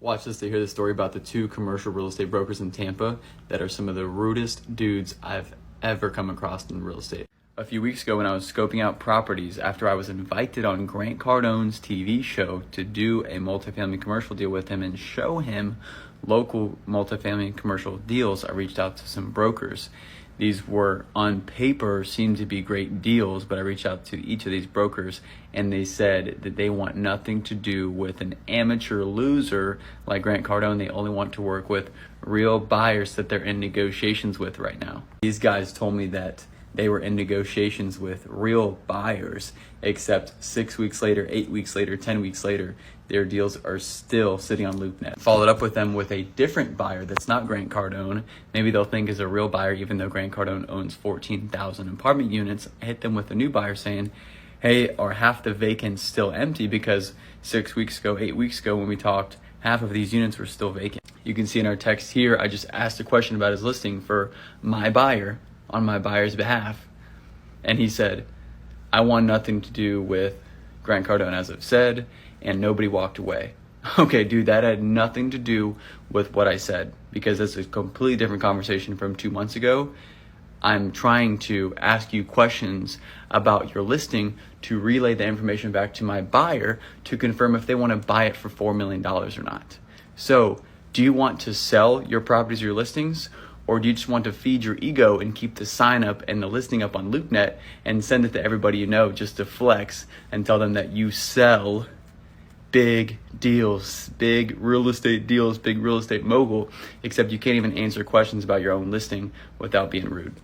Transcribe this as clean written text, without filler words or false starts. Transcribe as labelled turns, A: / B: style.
A: Watch this to hear the story about the two commercial real estate brokers in Tampa that are some of the rudest dudes I've ever come across in real estate. A few weeks ago when I was scoping out properties after I was invited on Grant Cardone's TV show to do a multifamily commercial deal with him and show him local multifamily commercial deals, I reached out to some brokers. These were on paper seemed to be great deals, but I reached out to each of these brokers and they said that they want nothing to do with an amateur loser like Grant Cardone. They only want to work with real buyers that they're in negotiations with right now. These guys told me that they were in negotiations with real buyers, except 6 weeks later, 8 weeks later, 10 weeks later, their deals are still sitting on LoopNet. Followed up with them with a different buyer that's not Grant Cardone. Maybe they'll think is a real buyer, even though Grant Cardone owns 14,000 apartment units. I hit them with a new buyer saying, hey, are half the vacants still empty? Because 6 weeks ago, 8 weeks ago when we talked, half of these units were still vacant. You can see in our text here, I just asked a question about his listing for my buyer on my buyer's behalf. And he said, I want nothing to do with Grant Cardone, as I've said, and nobody walked away. Okay, dude, that had nothing to do with what I said, because it's a completely different conversation from 2 months ago. I'm trying to ask you questions about your listing to relay the information back to my buyer to confirm if they want to buy it for $4 million or not. So, do you want to sell your properties or your listings? Or do you just want to feed your ego and keep the sign up and the listing up on LoopNet and send it to everybody you know just to flex and tell them that you sell big deals, big real estate deals, big real estate mogul, except you can't even answer questions about your own listing without being rude?